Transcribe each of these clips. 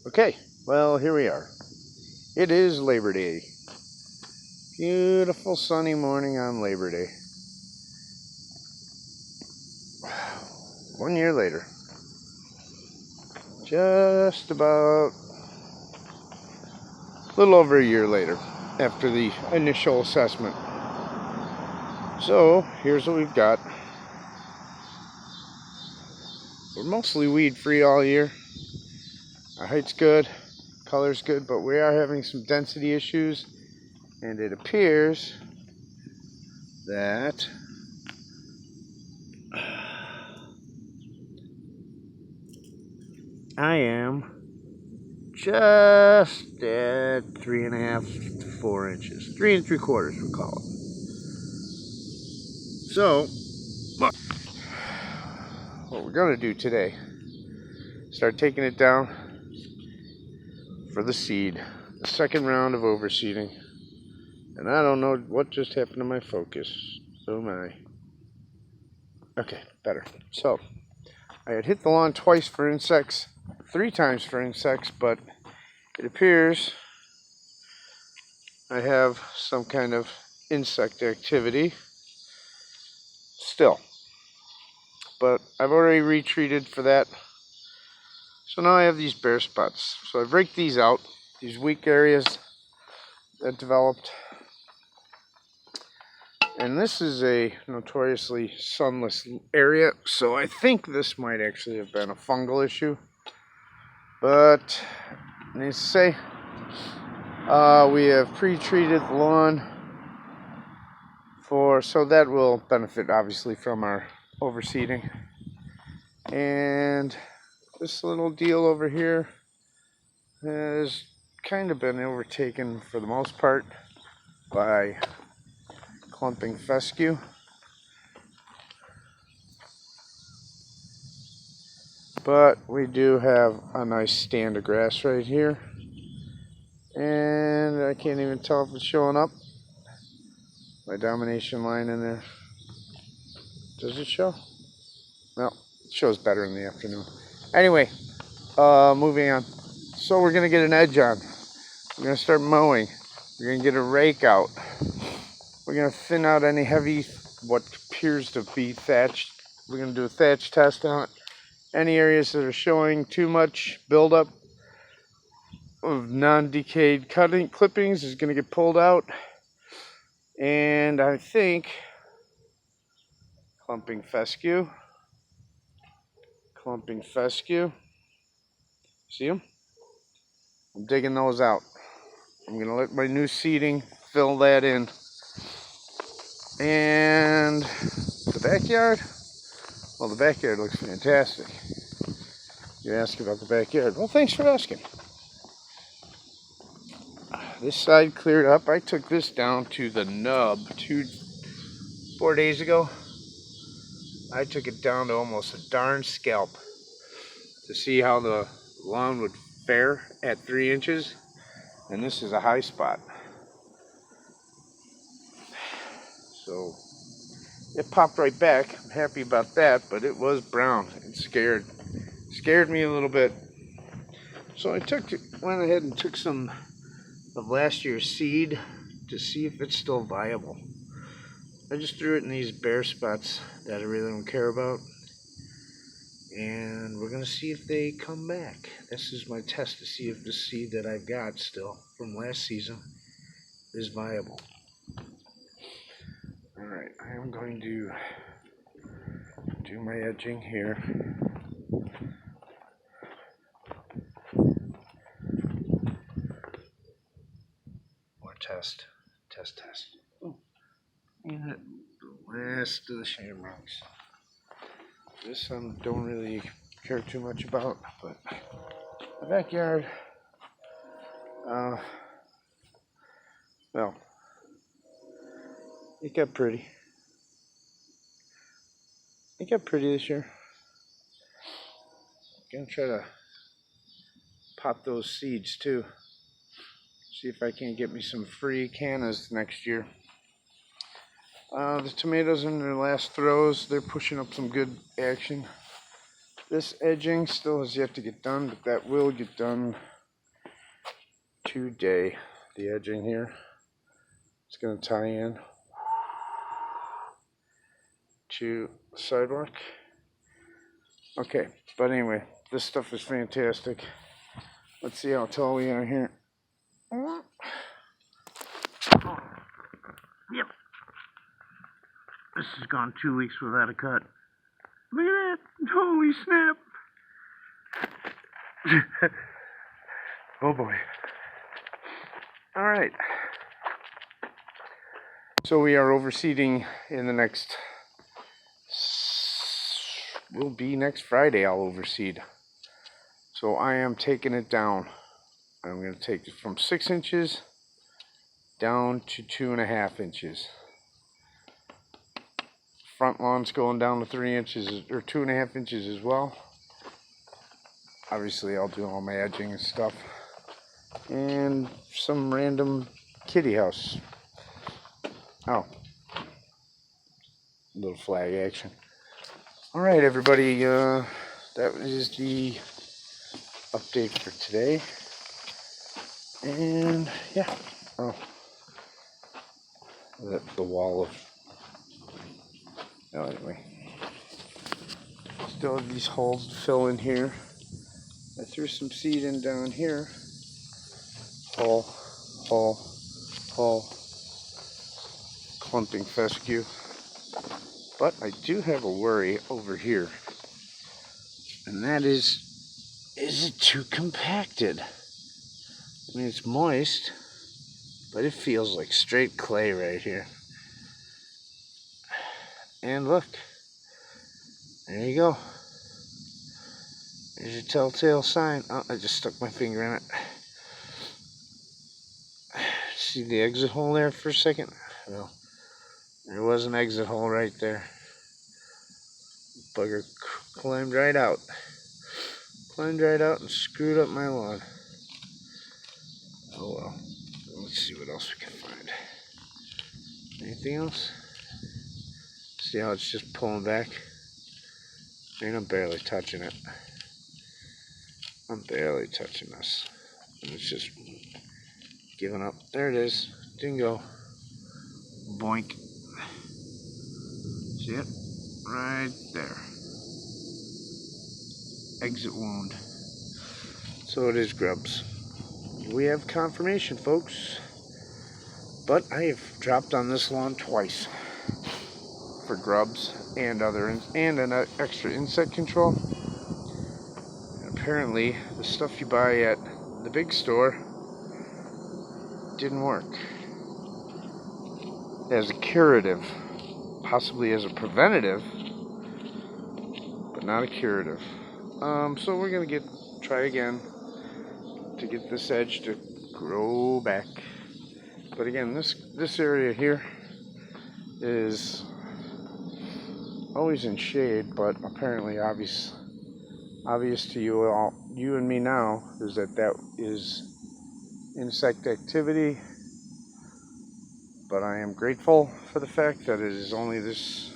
Okay, well, here we are. It is Labor Day. Beautiful sunny morning on Labor Day. 1 year later. Just about a little over a year later after the initial assessment. So, here's what we've got. We're mostly weed free all year. Our height's good, color's good, but we are having some density issues, and it appears that I am just at 3.5 to 4 inches, 3 3/4 we'll call it. So, what we're gonna do today, start taking it down for the seed, the second round of overseeding. And I don't know what just happened to my focus. Oh my. Okay, better. So, I had hit the lawn twice for insects, 3 times for insects, but it appears I have some kind of insect activity still. But I've already retreated for that. So now I have these bare spots. So I've raked these out, these weak areas that developed. And this is a notoriously sunless area, so I think this might actually have been a fungal issue. But, needless to say, we have pre-treated the lawn so that will benefit obviously from our overseeding. And this little deal over here has kind of been overtaken for the most part by clumping fescue. But we do have a nice stand of grass right here. And I can't even tell if it's showing up. My domination line in there. Does it show? Well, it shows better in the afternoon. Anyway, moving on. So we're going to get an edge on. We're going to start mowing. We're going to get a rake out. We're going to thin out any heavy, what appears to be thatched. We're going to do a thatch test on it. Any areas that are showing too much buildup of non-decayed clippings is going to get pulled out. And I think clumping fescue. See them? I'm digging those out. I'm going to let my new seeding fill that in. And the backyard? Well, the backyard looks fantastic. You ask about the backyard. Well, thanks for asking. This side cleared up. I took this down to the nub 4 days ago. I took it down to almost a darn scalp to see how the lawn would fare at 3 inches. And this is a high spot. So it popped right back. I'm happy about that, but it was brown and scared me a little bit. So I went ahead and took some of last year's seed to see if it's still viable. I just threw it in these bare spots that I really don't care about, and we're gonna see if they come back. This is my test to see if the seed that I've got still from last season is viable. Alright, I am going to do my edging here. More test. Oh, and the last of the shamrocks. This I don't really care too much about, but the backyard, well, it got pretty. It got pretty this year. Gonna try to pop those seeds too. See if I can get me some free cannas next year. The tomatoes in their last throws, they're pushing up some good action. This edging still has yet to get done, but that will get done today. The edging here, it's going to tie in to the sidewalk. Okay, but anyway, this stuff is fantastic. Let's see how tall we are here. Yep. This has gone 2 weeks without a cut. Look at that! Holy snap! Oh boy. Alright. So we are overseeding in the next... will be next Friday I'll overseed. So I am taking it down. I'm going to take it from 6 inches down to 2.5 inches. Front lawn's going down to 3 inches or 2.5 inches as well. Obviously I'll do all my edging and stuff. And some random kitty house. Oh. Little flag action. Alright everybody, that is the update for today. And yeah. Oh. The wall of... Oh, anyway. Still have these holes to fill in here. I threw some seed in down here. Hole, hole, hole. Clumping fescue. But I do have a worry over here. And that is it too compacted? I mean, it's moist, but it feels like straight clay right here. And look, there you go. There's your telltale sign. Oh, I just stuck my finger in it. See the exit hole there for a second? Well, there was an exit hole right there. Bugger climbed right out. Climbed right out and screwed up my lawn. Oh well. Let's see what else we can find. Anything else? See how it's just pulling back? I mean, I'm barely touching it. I'm barely touching this. And it's just giving up. There it is. Dingo. Boink. See it? Right there. Exit wound. So it is grubs. We have confirmation, folks. But I have dropped on this lawn twice for grubs and an extra insect control. And apparently, the stuff you buy at the big store didn't work. As a curative, possibly as a preventative, but not a curative. So we're gonna try again to get this edge to grow back. But again, this area here is always in shade, but apparently obvious to you all, you and me now, is that is insect activity. But I am grateful for the fact that it is only this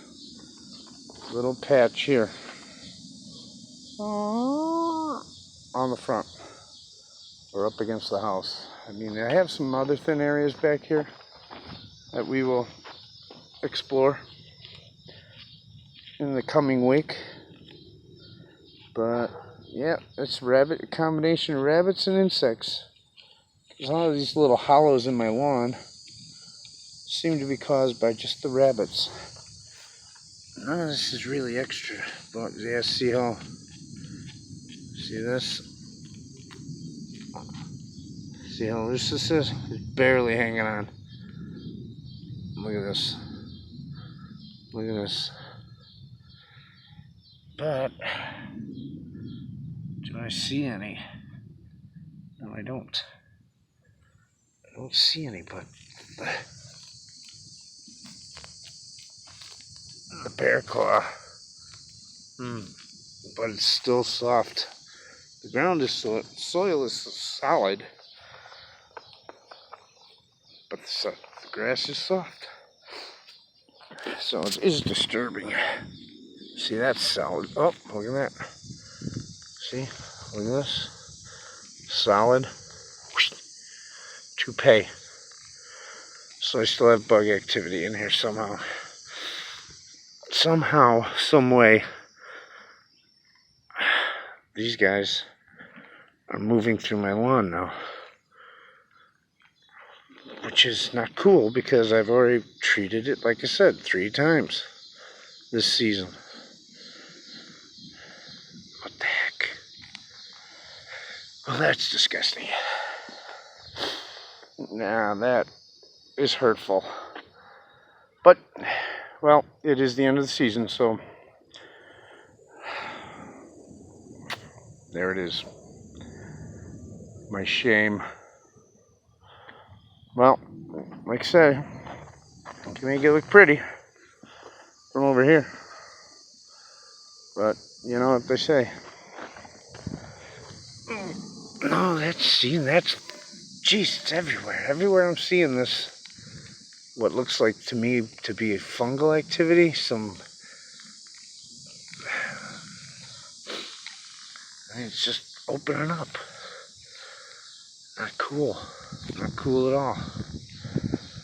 little patch here on the front or up against the house. I mean, I have some other thin areas back here that we will explore in the coming week. But yeah, it's a combination of rabbits and insects. There's a lot of these little hollows in my lawn seem to be caused by just the rabbits. None of this is really extra, but yeah, see this? See how loose this is? It's barely hanging on. Look at this. Look at this. But do I see any? No, I don't. I don't see any, but the bear claw. But it's still soft. The ground is soil is solid, but the grass is soft. So it is disturbing. See, that's solid. Oh, look at that. See, look at this. Solid. toupee. So I still have bug activity in here somehow. Somehow, some way, these guys are moving through my lawn now. Which is not cool because I've already treated it, like I said, 3 times this season. What the heck? Well, that's disgusting. Now that is hurtful. But, well, it is the end of the season, so there it is. My shame. Well, like I say, you can make it look pretty from over here. But, you know what they say. No, geez, it's everywhere. Everywhere I'm seeing this, what looks like to me to be a fungal activity, it's just opening up. Not cool. Not cool at all.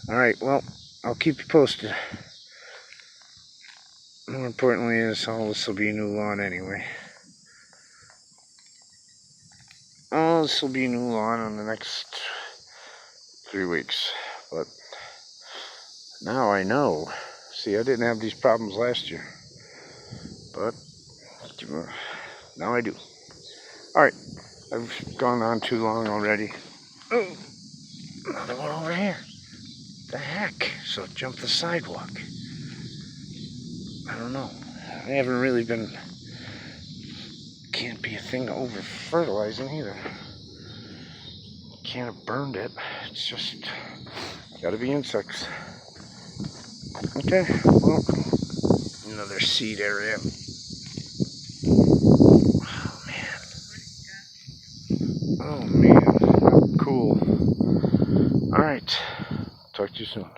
Alright, well, I'll keep you posted. More importantly is all this will be new lawn anyway. Oh, this will be new lawn in the next 3 weeks. But now I know. See, I didn't have these problems last year. But now I do. Alright, I've gone on too long already. Oh, another one over here. The heck? So jump the sidewalk. I don't know. I haven't really been... Can't be a thing to over fertilizing either. Can't have burned it. It's just gotta be insects. Okay, well, another seed area. Oh man, cool. Alright, talk to you soon.